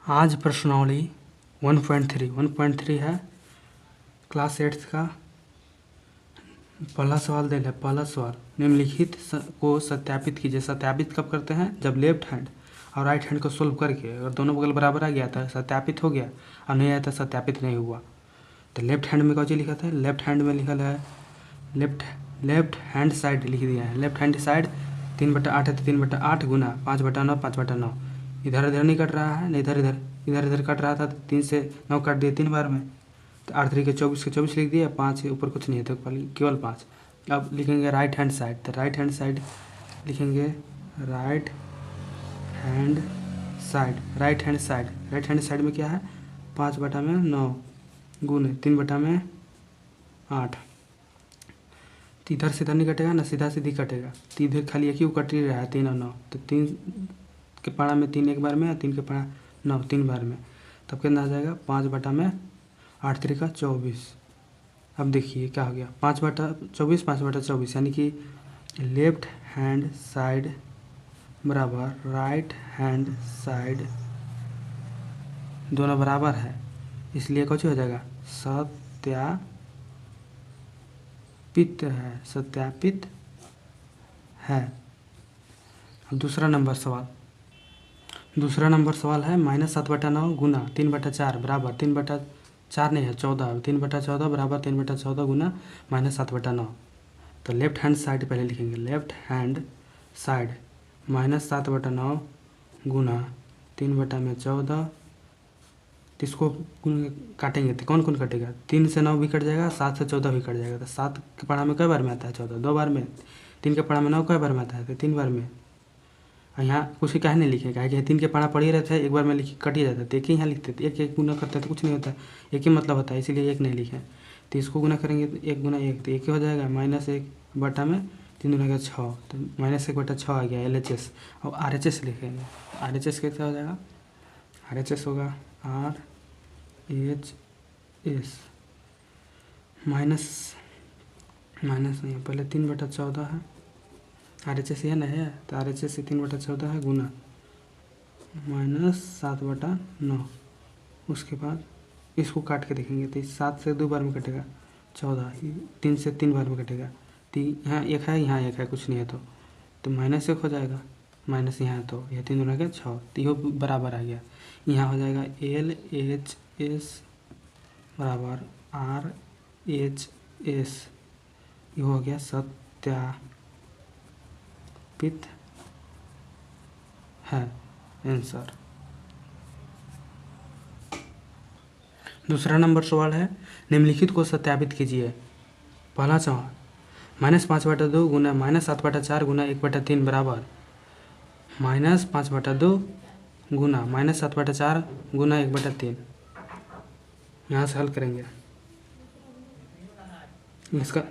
आज प्रश्नावली 1.3 है क्लास 8 का पहला सवाल दे है। पहला सवाल, निम्नलिखित को सत्यापित कीजिए। सत्यापित कब करते हैं? जब लेफ्ट हैंड और राइट हैंड को सोल्व करके अगर दोनों बगल बराबर आ गया था सत्यापित हो गया, और नहीं आया था सत्यापित नहीं हुआ। तो लेफ्ट हैंड में कौन चीज लिखा था? लेफ्ट हैंड में लिखा है लेफ्ट हैंड साइड लिख दिया है। लेफ्ट हैंड साइड 3/8 है तो 3/8 गुना 5/9 5/9। इधर इधर नहीं कट रहा है, नहीं इधर इधर कट रहा था तो 3 से 9 काट दिए 3 बार में, तो 8 3 के 24 लिख दिया। 5 ऊपर कुछ नहीं है तो केवल 5। अब लिखेंगे राइट हैंड साइड, तो राइट हैंड साइड लिखेंगे राइट हैंड साइड में क्या है? 5/9 गुने 3/8। तो इधर से इधर नहीं कटेगा ना, सीधा सीधी कटेगा, तो इधर खाली एक ही कट ही रहा है 3 और 9। तो 3 के पारा में 3 एक बार में, 3 के पारा 9 3 बार में, तब कितना आ जाएगा? 5/8 3 का 24। अब देखिए क्या हो गया, 5/24 5/24, यानी कि लेफ्ट हैंड साइड बराबर राइट हैंड साइड दोनों बराबर है, इसलिए कुछ हो जाएगा सत्यापित है। अब दूसरा नंबर सवाल है -7/9 गुना 3/4 बराबर 3/4 नहीं है 14, 3/14 बराबर 3/14 गुना -7/9। तो लेफ्ट हैंड साइड पहले लिखेंगे, लेफ्ट हैंड साइड -7/9 गुना 3/14। तो इसको काटेंगे तो कौन कौन कटेगा? 3 से 9 भी कट जाएगा, 7 से 14 भी कट जाएगा। तो 7 के पढ़ा में कई बार में आता है? 14 2 बार में। 3 के पढ़ा में 9 कई बार में आता है? तो 3 बार में। और यहाँ कुछ काहे नहीं लिखे, काहे कि 3 के पढ़ा पढ़ ही रहते हैं, एक बार में लिख कट ही जाता है, तो एक ही यहाँ लिखते थे। एक गुना करते हैं तो कुछ नहीं होता, एक ही मतलब होता है, इसीलिए एक नहीं लिखे। तो इसको गुना करेंगे तो 1 गुना 1 तो 1 ही हो जाएगा, -1 बटा में 3 गुना का 6, तो -1/6 आ गया LHS। और RHS लिखेंगे, RHS कैसे हो जाएगा? RHS होगा RHS माइनस नहीं, पहले 3/14 है, RHS यह नहीं है, तो RHS से 3/14 है गुना -7/9। उसके बाद इसको काट के देखेंगे तो 7 से 2 बार में कटेगा 14, 3 से 3 बार में कटेगा, तो यहाँ 1 है यहाँ 1 है, कुछ नहीं है तो -1 हो जाएगा, माइनस यहाँ है तो यह 3 गुना के 6, तो यह बराबर आ गया। यहाँ हो जाएगा LHS बराबर RHS, ये हो गया सत्यापित है आंसर। दूसरा नंबर सवाल है, निम्नलिखित को सत्यापित कीजिए। पहला सवाल, -5/2 गुना -7/4 गुना 1/3 बराबर -5/2 गुना -7/4 गुना 1/3। यहाँ से हल करेंगे, इसका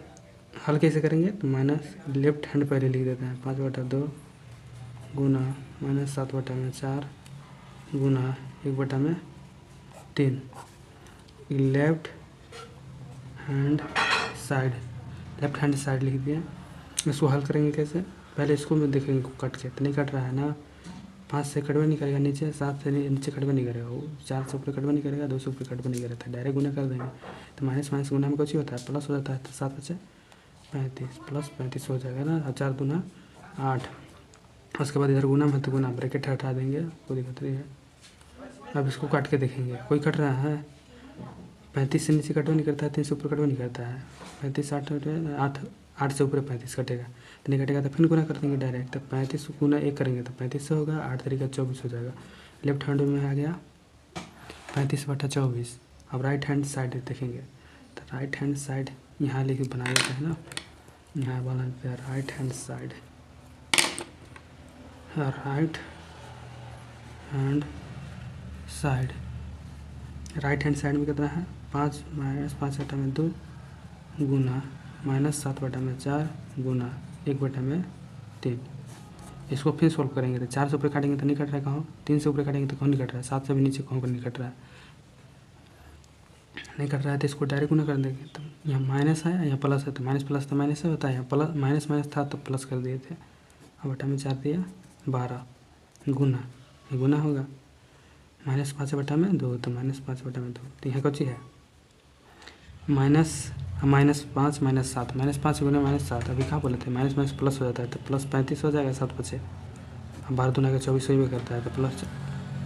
हल कैसे करेंगे? तो लेफ्ट हैंड पहले लिख देते हैं, 5/2 गुना -7/4 गुना 1/3। लेफ्ट हैंड साइड लिख दिया। इसको हल करेंगे कैसे? पहले इसको में देखेंगे कट के, तो नहीं कट रहा है ना, 5 से कटवा नहीं करेगा नीचे, 7 से नीचे कटवा नहीं करेगा, वो 4 से ऊपर कटवा नहीं करेगा, 2 से ऊपर कटवा नहीं करेगा, डायरेक्ट गुना कर देंगे। तो माइनस गुना में कुछ होता है, प्लस हो जाता है, तो 7 बचे 35 प्लस 35 हो जाएगा ना, 4 दूना 8। उसके बाद इधर गुना में तो गुना ब्रैकेट हटा देंगे, कोई दिक्कत नहीं है। अब इसको काट के देखेंगे, कोई कट रहा है? 35 से नीचे कटवा नहीं करता है, 3 से ऊपर कटवा नहीं करता है, 35 8 से ऊपर 35 कटेगा, तो नहीं कटेगा तो फिर गुना कर देंगे डायरेक्ट। तो 35 गुना 1 करेंगे तो 35 से होगा, 8 3 का 24 हो जाएगा। लेफ्ट हैंड में आ गया 35/24। अब राइट हैंड साइड देखेंगे, तो राइट हैंड साइड यहाँ लिख बना देते हैं ना, यहाँ बना देते हैं राइट हैंड साइड में कितना है? 5 -5/2 गुना -7/4 गुना 1/3। इसको फिर सोल्व करेंगे तो 4 से ऊपर काटेंगे तो नहीं कट रहा है कहाँ, 3 से ऊपर काटेंगे तो कहाँ नहीं कट रहा है, 7 से भी नीचे कहाँ पर नहीं कट रहा है, तो इसको डायरेक्ट गुना कर देंगे। तो यहाँ माइनस है, यहाँ प्लस है, तो माइनस प्लस तो माइनस होता है, यहाँ प्लस माइनस था तो प्लस कर दिए थे। अब बटा में 4 दिया 12 गुना, ये गुना होगा -5/2 तो -5/2 तो यहाँ कौन है -5 -7 -5 गुना -7 अभी कहाँ बोले थे माइनस माइनस प्लस हो जाता है तो प्लस 35 हो जाएगा 7 बचे। अब 12 दूना का 24 ही करता है तो प्लस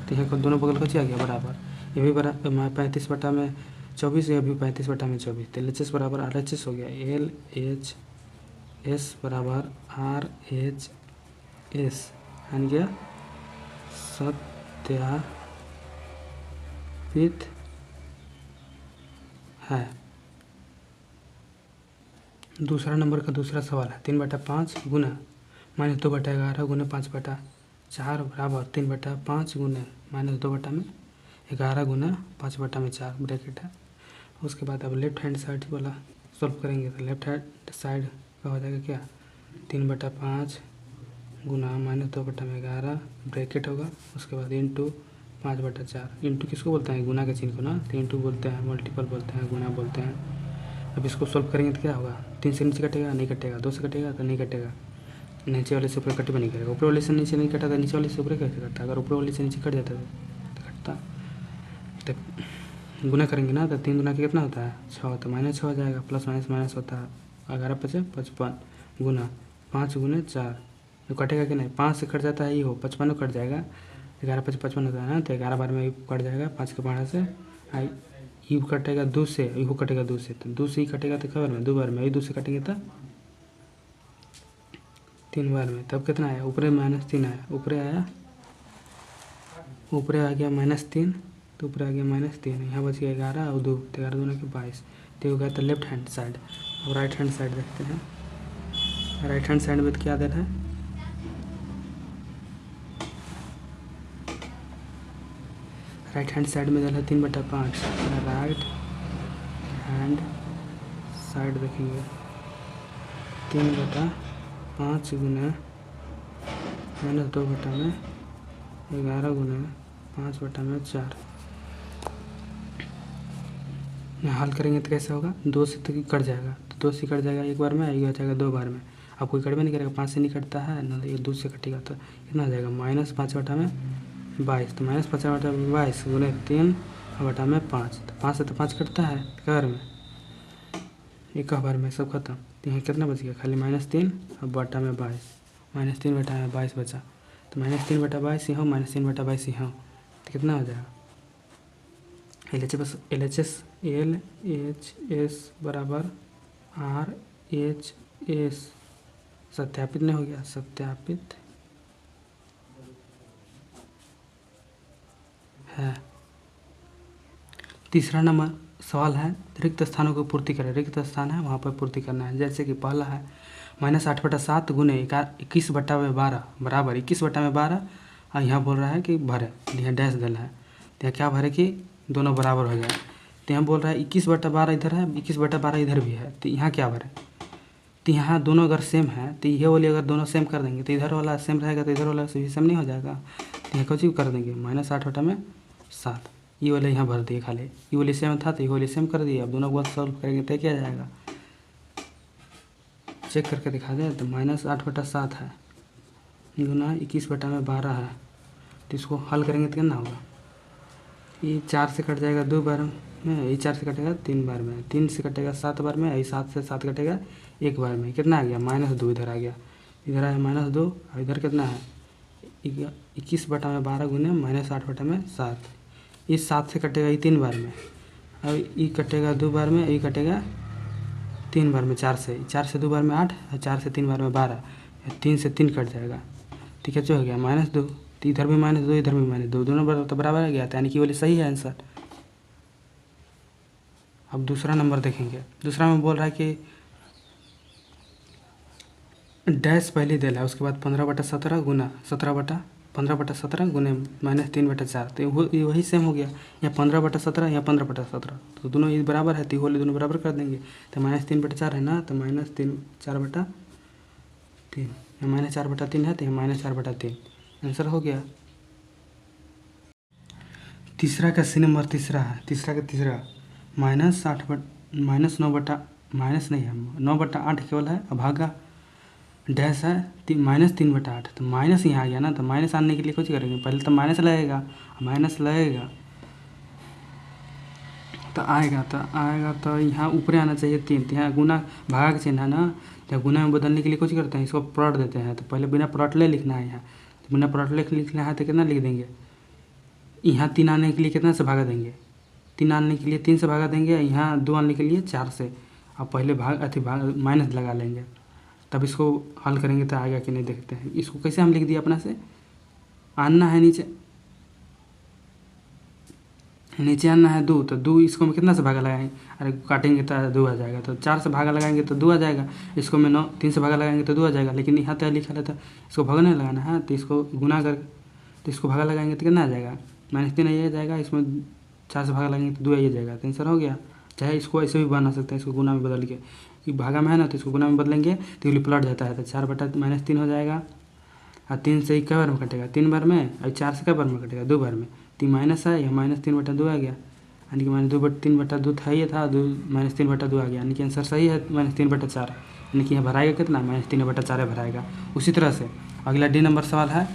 तो यहाँ दोनों बगल कच्ची आ गया बराबर। ये भी बराबर 35/24 ये भी 35/24 तो LHS बराबर RHS हो गया LHS बराबर RHS यानी क्या सत्यापित है। दूसरा नंबर का दूसरा सवाल है 3/5 गुना -2/11 गुना 5/4 बराबर 3/5 गुना -2/11 गुना 5/4 ब्रैकेट है। उसके बाद अब लेफ्ट हैंड साइड वाला सॉल्व करेंगे तो लेफ्ट हैंड साइड का हो जाएगा क्या 3/5 गुना -2/11 ब्रैकेट होगा। उसके बाद इंटू 5/4 इंटू किसको बोलते हैं गुना के चिन्ह को ना तो इंटू बोलते हैं मल्टीपल बोलते हैं गुना बोलते हैं। अब इसको सॉल्व करेंगे तो क्या होगा 3 से नीचे कटेगा नहीं कटेगा 2 से कटेगा तो नहीं कटेगा नीचे वाले से ऊपर कट भी नहीं करेगा ऊपर वाले से नीचे नहीं कटा तो नीचे वाले से ऊपर कैसे कटता अगर ऊपर वाले से नीचे कट जाता तो कटता। तो गुना करेंगे ना तो 3 गुना के कितना होता है 6 तो -6 हो जाएगा प्लस माइनस माइनस होता है 11 × 5 = 55 गुना 5 × 4 तो कटेगा कि नहीं 5 से कट जाता है ये हो 55 कट जाएगा 11 × 5 = 55 होता है ना तो 11 बार में कट जाएगा 5 के पहाड़ा से यू कटेगा 2 से यू कटेगा 2 से तो 2 से ही कटेगा तो कई बार में 2 बार में 2 से कटेंगे तो 3 बार में तब कितना आया ऊपर -3 आया ऊपर आ गया -3 तो ऊपर आ गया -3 यहाँ बच गया 11 और 2 तो 11 दूना के 22 तो हो गया तो लेफ्ट हैंड साइड। अब राइट हैंड साइड देखते हैं राइट हैंड साइड में तो क्या दे रहा है राइट हैंड साइड में दे रहा है 3/5 राइट हैंड साइड देखेंगे 3/5 गुना -2/11 गुना 5/4 यहाँ हल करेंगे तो कैसे होगा 2 से तो कट जाएगा तो 2 से कट जाएगा एक बार में ये हो जाएगा 2 बार में। अब कोई कट भी नहीं करेगा 5 से नहीं कटता है ना ये 2 से कटेगा तो कितना हो जाएगा -5/22 तो -5/22 गुना 3/5 तो 5 से तो 5 कटता है एक बार में एक बार में सब खत्म। तो यहाँ कितना बच गया खाली -3 और बटा में 22 -3/22 बचा तो -3/22 यहाँ -3/22 यहाँ तो कितना हो जाएगा LHS बराबर RHS सत्यापित नहीं हो गया सत्यापित है। तीसरा नंबर सवाल है रिक्त स्थानों को पूर्ति करें रिक्त स्थान है वहाँ पर पूर्ति करना है। जैसे कि पहला है -8/7 गुने 21/12 बराबर 21/12 और यहाँ बोल रहा है कि भरे यहाँ डैश देना है तो यहाँ क्या भरे कि दोनों बराबर हो जाए तो यहाँ बोल रहा है 21/12 इधर है 21/12 इधर भी है तो यहाँ क्या भरे तो यहाँ दोनों अगर सेम है तो ये वाली अगर दोनों सेम कर देंगे तो इधर वाला सेम रहेगा तो इधर वाला से भी सेम नहीं हो जाएगा तो यहाँ कुछ कर देंगे -8/7 ये वाले यहाँ भर दिए खाली ये वाली सेम था तो ये वाली सेम कर दिए। अब दोनों को सॉल्व करेंगे तो क्या जाएगा चेक करके दिखा दें तो -8/7 है गुना 21/12 है तो इसको हल करेंगे तो कितना होगा ये 4 से कट जाएगा 2 बार में ये 4 से कटेगा 3 बार में 3 से कटेगा 7 बार में ये 7 से 7 कटेगा 1 बार में कितना आ गया -2 इधर आ गया इधर आया -2 और इधर कितना है 21/12 गुने -8/7 इस 7 से कटेगा ये 3 बार में और ये कटेगा 2 बार में ये कटेगा 3 बार में 4 से 2 बार में 8 और 4 से 3 बार में 12 3 से 3 कट जाएगा ठीक है जो हो गया -2 तो इधर भी -2 इधर भी -2 दोनों बार तो बराबर आ गया था यानी कि वाली सही है आंसर। अब दूसरा नंबर देखेंगे दूसरा में बोल रहा है कि डैश पहले दे रहा है उसके बाद 15/17 गुना 15/17 गुने -3/4 तो ये वही सेम हो गया यहाँ 15/17 यहाँ 15/17 तो दोनों ये बराबर है तो ये दोनों बराबर कर देंगे तो -3/4 है ना तो -4/3 यहाँ -4/3 है तो यहाँ -4/3 आंसर हो गया। तीसरा का सी नंबर तीसरा है तीसरा -9/8 केवल है अभागा डैश है -3/8, तो माइनस यहाँ आ गया ना, तो माइनस आने के लिए कुछ करेंगे, पहले तो माइनस लगेगा, तो यहाँ ऊपर आना चाहिए 3, तो यहाँ गुना भागा का चिन्ह है ना, तो गुना में बदलने के लिए कुछ करते हैं, इसको प्लॉट देते हैं। तो पहले बिना प्लॉट ले लिखना है यहाँ, तो बिना प्लॉट ले लिखना है तो कितना लिख देंगे, यहाँ 3 आने के लिए कितना से भागा देंगे, 3 आने के लिए 3 से भागा देंगे, यहाँ 2 आने के लिए 4 से, अब पहले भाग माइनस लगा लेंगे, तब इसको हल करेंगे तो आएगा कि नहीं देखते हैं। इसको कैसे हम लिख दिए अपना से, आना है नीचे आना है 2, तो 2 इसको में कितना से भागा लगाएंगे, अरे काटेंगे तो 2 आ जाएगा, तो 4 से भागा लगाएंगे तो 2 आ जाएगा, इसको में 3 से भागा लगाएंगे तो 2 आ जाएगा, लेकिन यहाँ तो लिखा रहता इसको भागने लगाना है, तो इसको गुना कर, तो इसको भागा लगाएंगे तो कितना आ जाएगा, -3 ये जाएगा, इसमें 4 से भागा लगाएंगे तो 2 ये जाएगा, तो आंसर हो गया। चाहे इसको ऐसे भी बना सकते हैं, इसको गुना में बदल के, कि भागा में है ना, तो इसको गुना में बदलेंगे तो ये पलट जाता है, तो 4/-3 हो जाएगा, और 3 से कई बार में कटेगा, 3 बार में, और 4 से कई बार में कटेगा, 2 बार में, 3 माइनस है, यह -3/2 आ गया, यानी कि -3/2 था, ये था, 2 -3/2 आ गया, यानी कि आंसर सही है -3/4, यानी कि यह भराएगा कितना, -3/4 भराएगा। उसी तरह से अगला डी नंबर सवाल है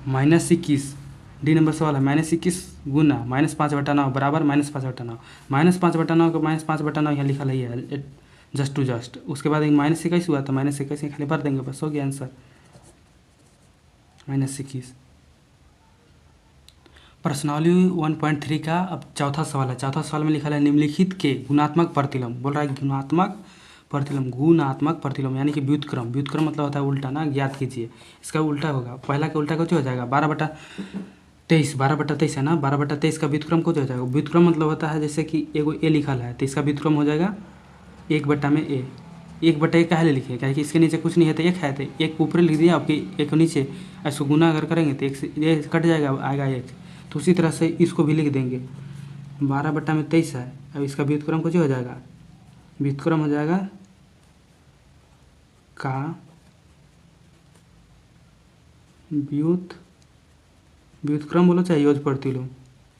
-21, डी नंबर सवाल है -21 गुना -5/9 बराबर -5/9, -5/9 को -5/9 यहाँ लिखा ही है जस्ट टू जस्ट, उसके बाद -21 हुआ, तो -21 खाली भर देंगे, बस हो गया आंसर -21। प्रश्नावली 1.3 का अब चौथा सवाल है। चौथा सवाल में लिखा है निम्नलिखित के गुणात्मक प्रतिलोम, बोल रहा है गुणात्मक प्रतिलोम यानी कि व्युत्क्रम मतलब होता है उल्टा ना, ज्ञात कीजिए। इसका उल्टा होगा, पहला का उल्टा कुछ हो जाएगा 12/23 है ना, 12/23 का व्युत्क्रम कुछ हो जाएगा। व्युत्क्रम मतलब होता है जैसे कि एगो ए लिखल है तो इसका व्युत्क्रम हो जाएगा 1/a। 1/a काहे लिखे, क्या कि इसके नीचे कुछ नहीं है तो 1 है, तो 1 ऊपर लिख दिया, आपकी 1 नीचे, इसको गुना अगर करेंगे तो 1 से ये कट जाएगा, आएगा 1। तो उसी तरह से इसको भी लिख देंगे 12/23 है, अब इसका व्युत्क्रम कुछ हो जाएगा, व्युत्क्रम हो जाएगा का व्युत्क्रम बोलो चाहे योज प्रतिलोम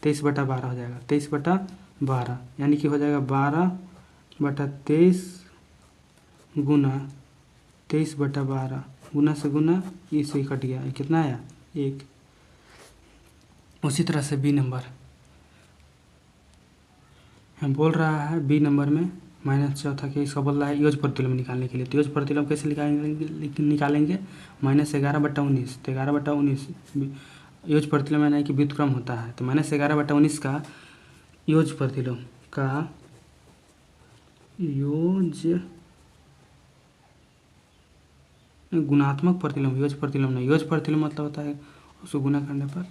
23/12 हो जाएगा, 23/12 यानी कि हो जाएगा 12/23 गुना 23/12 गुना से गुना इससे कट गया, कितना आया 1। उसी तरह से बी नंबर हम बोल रहा है, बी नंबर में -4 के इसका बोल रहा है योज प्रतिलोम निकालने के लिए। तो योज प्रतिलोम कैसे निकालेंगे -11/19, तो 11/19 योज प्रतिलोम यानी कि व्युत्क्रम होता है, तो -11/19 का योज प्रतिलोम का योज गुणात्मक प्रतिलोम, योज प्रतिलोम नहीं, योज प्रतिलोम मतलब होता है उसको गुना करने पर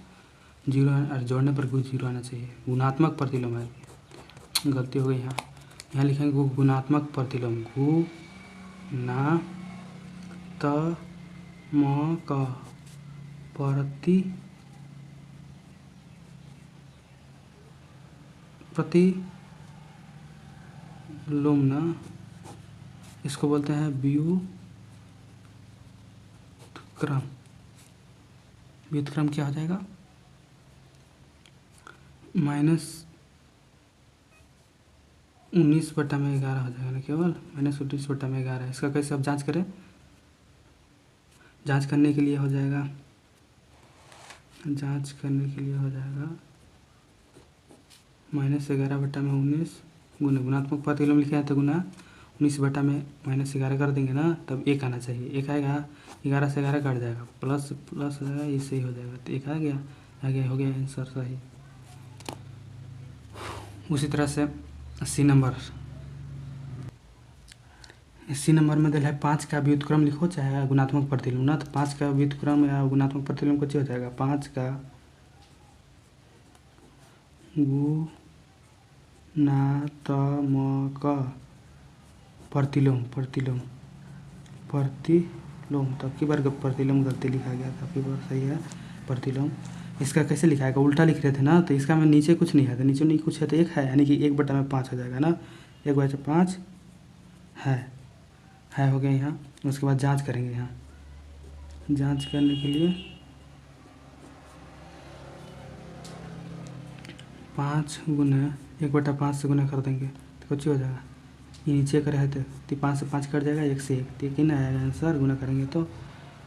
0 और जोड़ने पर कुछ 0 आना चाहिए। गुणात्मक प्रतिलोम है, गलती हो गई यहाँ लिखेंगे गुणात्मक प्रतिलोम, गुणात्मक प्रतिलोम ना, इसको बोलते हैं व्युत्क्रम। व्युत्क्रम क्या हो जाएगा -19/11 हो जाएगा ना, केवल -19/11। इसका कैसे अब जांच करें, जांच करने के लिए हो जाएगा -11/19 गुणात्मक प्रतिलोम लिखा है तो गुना 19/11 कर देंगे ना, तब 1 आना चाहिए, 1 आएगा, 11 से 11 कट जाएगा, प्लस हो जाएगा, इससे ही हो जाएगा, तो 1 आ गया, हो गया आंसर सही। उसी तरह से सी नंबर में दिल है 5 का व्युत्क्रम लिखो चाहे गुणात्मक प्रतिलोम ना, तो 5 का व्युत्क्रम या गुणात्मक प्रतिलोम कुछ हो जाएगा 5 का गुणात्मक प्रतिलोम तब की बार प्रतिलोम गलती लिखा गया था, आपकी बार सही है प्रतिलोम। इसका कैसे लिखा है, उल्टा लिख रहे थे ना, तो इसका में नीचे कुछ नहीं है, तो नीचे नहीं कुछ है तो 1 है, यानी कि 1/5 हो जाएगा ना, 1/5 है हो गया यहाँ। उसके बाद जांच करेंगे, यहाँ जांच करने के लिए 5 गुना 1/5 से गुना कर देंगे तो कुछ हो जाएगा ये नीचे का रहे तो 5 से 5 कट जाएगा, 1 से 1, तो ये कितना आएगा आंसर गुना करेंगे तो।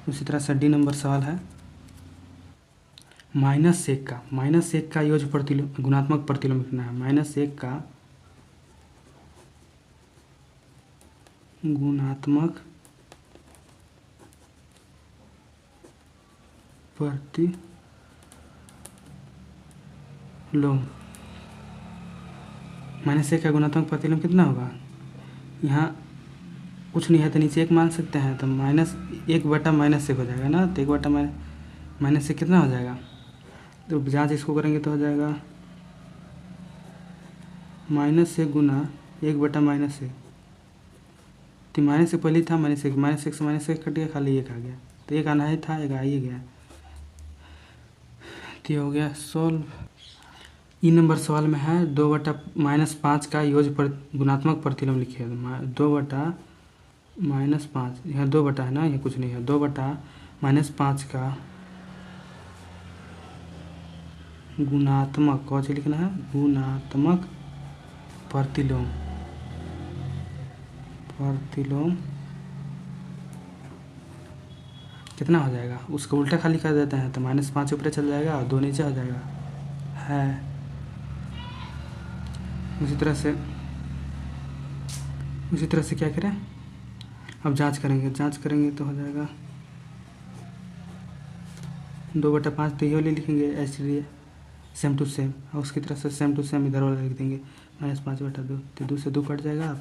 उसी तरह से डी नंबर सवाल है -1 का योग गुणात्मक प्रतिलोम लिखना है। -1 का गुणात्मक प्रतिलोम, -1 का गुणात्मक प्रतिलोम कितना होगा, यहाँ कुछ नहीं है तो नीचे 1 मान सकते हैं, तो -1 बटा -1 हो जाएगा ना, तो 1 बटा -1 कितना हो जाएगा, तो जाँच इसको करेंगे तो हो जाएगा -1 गुना 1 बटा -1, तो -1 पहले ही था, -1 से -1 कट गया, खाली 1 आ गया, तो 1 आना ही था, 1 आ ही गया, तो ये हो गया सोल्व। ई नंबर सवाल में है 2 बटा -5 का योग गुणात्मक प्रतिलोम लिखिए। 2 बटा -5, यहाँ 2 बटा है ना, ये कुछ नहीं है, 2 बटा -5 का गुणात्मक कौन सी लिखना है, गुणात्मक प्रतिलोम कितना हो जाएगा, उसको उल्टा खाली कर देते हैं तो -5 ऊपर चल जाएगा और 2 नीचे हो जाएगा है। उसी तरह से क्या करें, अब जांच करेंगे तो हो जाएगा 2 बटा 5, तो ये वाली लिखेंगे ऐसे सेम टू सेम, और उसकी तरह से सेम टू सेम इधर वाला लिख देंगे -5 बटा 2, तो 2 से 2 कट जाएगा,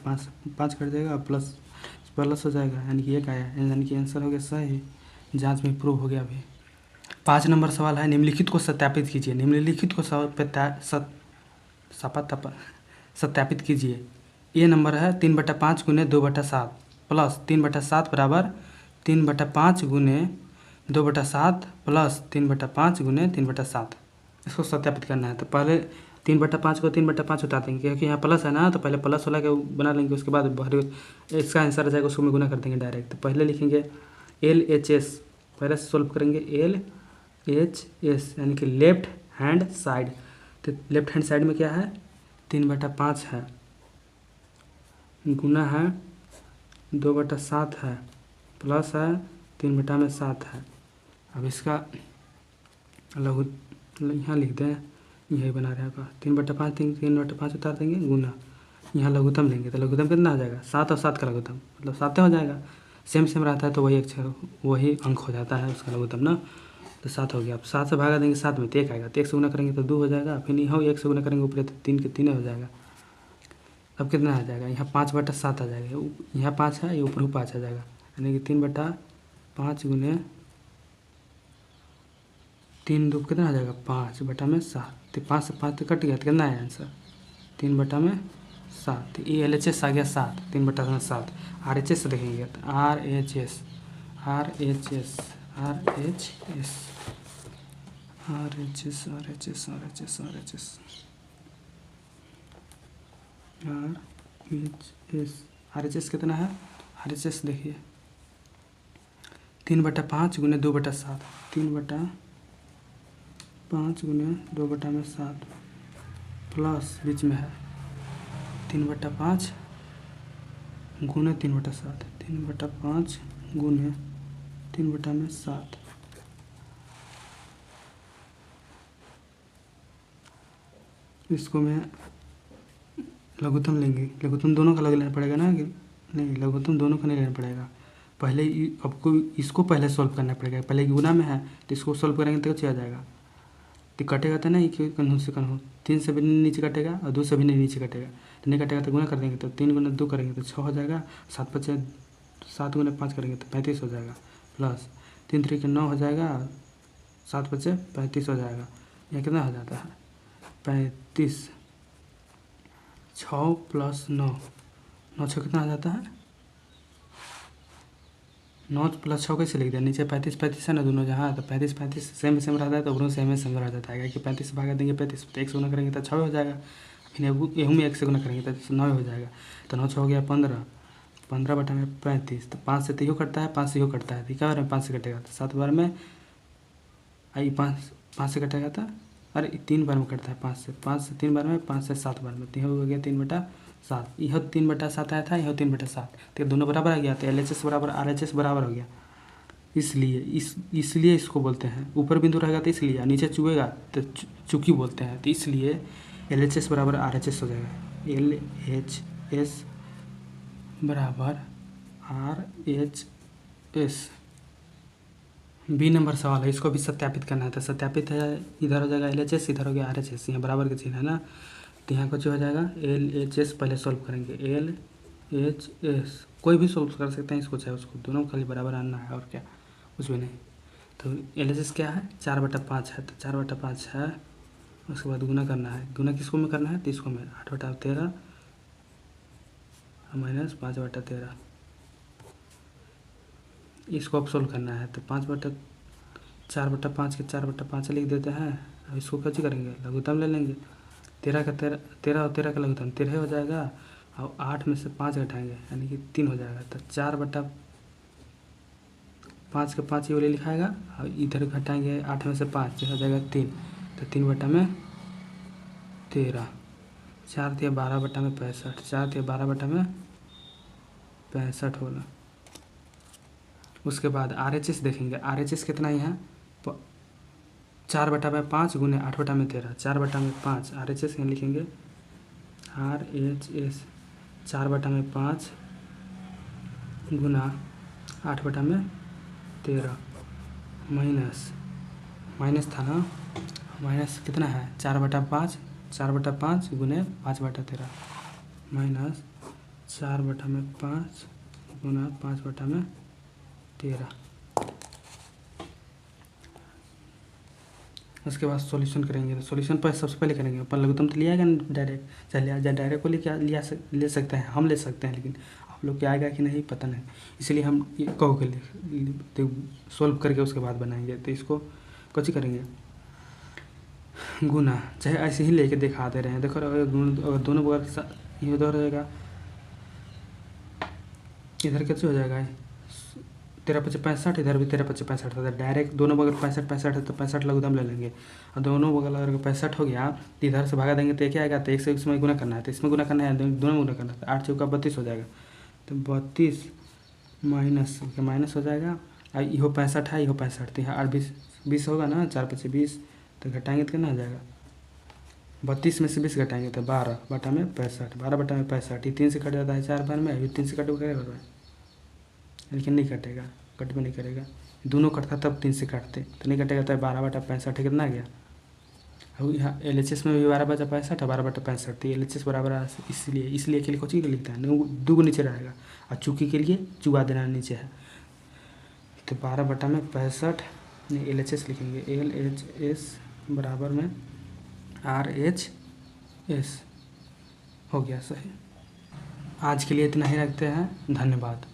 5 कट जाएगा, प्लस हो जाएगा, यानी कि 1 आया, यानी कि आंसर हो गया सही। जांच में प्रूव हो गया अभी। 5 नंबर सवाल है निम्नलिखित को सत्यापित कीजिए। निम्नलिखित को सत्यापित कीजिए। ये नंबर है 3/5 गुने 2/7 प्लस 3/7 बराबर 3/5 गुने 2/7 प्लस 3/5 गुने 3/7। इसको सत्यापित करना है तो पहले 3/5 को 3/5 उतार देंगे, क्योंकि यहाँ प्लस है ना, तो पहले प्लस वाला के बना लेंगे, उसके बाद इसका आंसर आ जाएगा, उसको में गुना कर देंगे डायरेक्ट। तो पहले लिखेंगे LHS, पहले से सोल्व करेंगे LHS यानी कि लेफ्ट हैंड साइड। तो लेफ्ट हैंड साइड में क्या है, 3/5 है, गुना है 2/7 है, प्लस है 3/7 है। अब इसका लघु यहाँ लिख दें, यही बना रहेगा 3/5, 3/5 उतार देंगे, गुना यहाँ लघुत्तम लेंगे, तो लघुत्तम कितना हो जाएगा, 7 और 7 का लघुत्तम मतलब 7 हो जाएगा। सेम रहता है तो वही अंक हो जाता है उसका लघुत्तम ना, तो 7 हो गया। अब 7 से भागा देंगे 7 में तो 1 आएगा, तो 1 से गुना करेंगे तो 2 हो जाएगा, फिर यहाँ 1 से गुना करेंगे ऊपर तो 3 के 3 हो जाएगा। अब कितना आ जाएगा, यहाँ 5/7 आ जाएगा, यहाँ 5 है, ये ऊपर 5 आ जाएगा, यानी कि 3/5 गुने 3 2 कितना आ जाएगा 5/7, तो 5 से 5 तो कट गया, तो कितना आया आंसर 3/7। ये LHS आ गया 7, 3/7। RHS देखेंगे तो RHS कितना है, RHS देखिए 3/5 गुने 2/7, 3/5 गुने 2/7 प्लस बीच में है 3/5 गुने 3/7, 3/5 गुने 3/7। इसको मैं लघुत्तम लेंगे, लघुत्तम दोनों का अलग लेना पड़ेगा ना, कि नहीं लघुत्तम दोनों का नहीं लेना पड़ेगा, पहले आपको इसको पहले सॉल्व करना पड़ेगा, पहले गुना में है तो इसको सॉल्व करेंगे तो क्या आ जाएगा, तो कटेगा तो नहीं कि कन्हू से कन्हू, 3 से भी नीचे कटेगा और 2 से भी नहीं नीचे कटेगा, तो नहीं कटेगा तो गुना कर देंगे, तो 3 गुना 2 करेंगे तो 6 हो जाएगा, 7 गुना 5 करेंगे तो 35 हो जाएगा, प्लस 3 3 के 9 हो जाएगा, 7 बचे 35 हो जाएगा। यह कितना हो जाता है 35, 6 प्लस 9, 9 6 कितना आ जाता है 9 प्लस 6 कैसे लिख दिया, नीचे 35 है ना दोनों जहाँ, तो 35 सेम रहता है, तो ऊपर सेम रह जाता है, कि 35 से भागा देंगे 35, तो 1 से गुना करेंगे तो 6 हो जाएगा, फिर गेहूँ में 1 से गुना करेंगे तो 9 हो जाएगा, तो 9 6 हो गया 15, 15/35, तो 5 से तो यो कटता है, 5 से यो कटता है, तो क्या बार में 5 से कटेगा, तो 7 बार में आई 5 से कटेगा, था अरे 3 बार में कटता है, 5 से 3 बार में, 5 से 7 बार में, तो हो गया 3/7। 7, यह 3/7 आया था, यह 3/7, तो दोनों बराबर आ गया, तो LHS बराबर RHS बराबर हो गया। इसलिए इसको बोलते हैं, ऊपर बिंदु रहेगा तो इसलिए, नीचे चुएगा तो चुकी बोलते हैं, तो इसलिए LHS बराबर RHS हो जाएगा। LHS बराबर RHS। बी नंबर सवाल है, इसको भी सत्यापित करना है, तो सत्यापित है, इधर हो जाएगा LHS, इधर हो गया RHS, यहाँ बराबर के चिन्ह है ना, तो यहाँ कुछ हो जाएगा LHS। पहले सॉल्व करेंगे, LHS कोई भी सॉल्व कर सकते हैं इसको, चाहे उसको, दोनों खाली बराबर आना है और क्या, कुछ भी नहीं। तो LHS क्या है, 4/5 है, तो 4/5 है, उसके बाद गुना करना है, गुना किसको में करना है, 30 को में, 8/13 माइनस 5/13, इसको अब सोल्व करना है, तो 4/5 के 4/5 लिख देते हैं। अब इसको कैसे करेंगे, लघुत्तम ले लेंगे, 13 और 13 का लघुत्तम 13 हो जाएगा, और 8 में से 5 घटाएंगे यानी कि 3 हो जाएगा, तो 4/5 के 5 ये वाले लिखाएगा, और इधर घटाएंगे 8 में से 5 हो जाएगा 3, तो 3/13, 4 दिया 12/65, 4 दिया 12/65 होगा। उसके बाद RHS देखेंगे, RHS कितना ही है, 4/5 गुने 8/13, 4/5 RHS यहाँ लिखेंगे, RHS 4/5 गुना 8/13 माइनस था ना, माइनस कितना है, 4/5 गुने 5/13 माइनस 4/5 गुना 5/13। उसके बाद सॉल्यूशन करेंगे, तो सॉल्यूशन पर सबसे पहले करेंगे, पर लघुत्तम तो लिया ना डायरेक्ट, चलिए डायरेक्ट को ले सकते हैं, हम ले सकते हैं, लेकिन आप लोग क्या आएगा कि नहीं पता नहीं, इसलिए हम कहो के सॉल्व करके उसके बाद बनाएंगे। तो इसको कैसे करेंगे, गुना, चाहे ऐसे ही लेके दिखा दे रहे हैं, देखो अगर दोनों बगल ये उधर हो जाएगा, इधर कैसे हो जाएगा, 13×5 = 65, इधर भी 13×5 = 65, डायरेक्ट दोनों बगल 65 है, तो 65 लघुत्तम ले लेंगे, और दोनों बगल अगर 65 हो गया तो इधर से भागा देंगे, तो क्या आएगा, तो 1 से इसमें गुना करना है, तो इसमें गुना करना है, दोनों में गुना करना है, तो 8 × 32 हो जाएगा, तो 32 माइनस हो जाएगा, और यो 65 है, यो 65, तो यहाँ 8 20 होगा ना, 4×5 = 20, तो घटाएंगे तो कितना हो जाएगा, 32 में से 20 घटाएंगे तो 12/65, 12/65, ये 3 से कट जाता है 4 बार में, ये 3 से कट करेगा, लेकिन नहीं कटेगा, कट भी नहीं करेगा, दोनों कटता तब 3 से काटते, तो नहीं कटेगा, तो 12/65 कितना आ गया, और यहाँ LHS में भी 12/65 है, 12/65, तो LHS बराबर, इसलिए के लिए कुछ लिखता है, दो नीचे रहेगा, और चूकी के लिए चुका देना नीचे है, तो 12/65 LHS लिखेंगे, LHS बराबर में RHS हो गया। सही, आज के लिए इतना ही रखते हैं, धन्यवाद।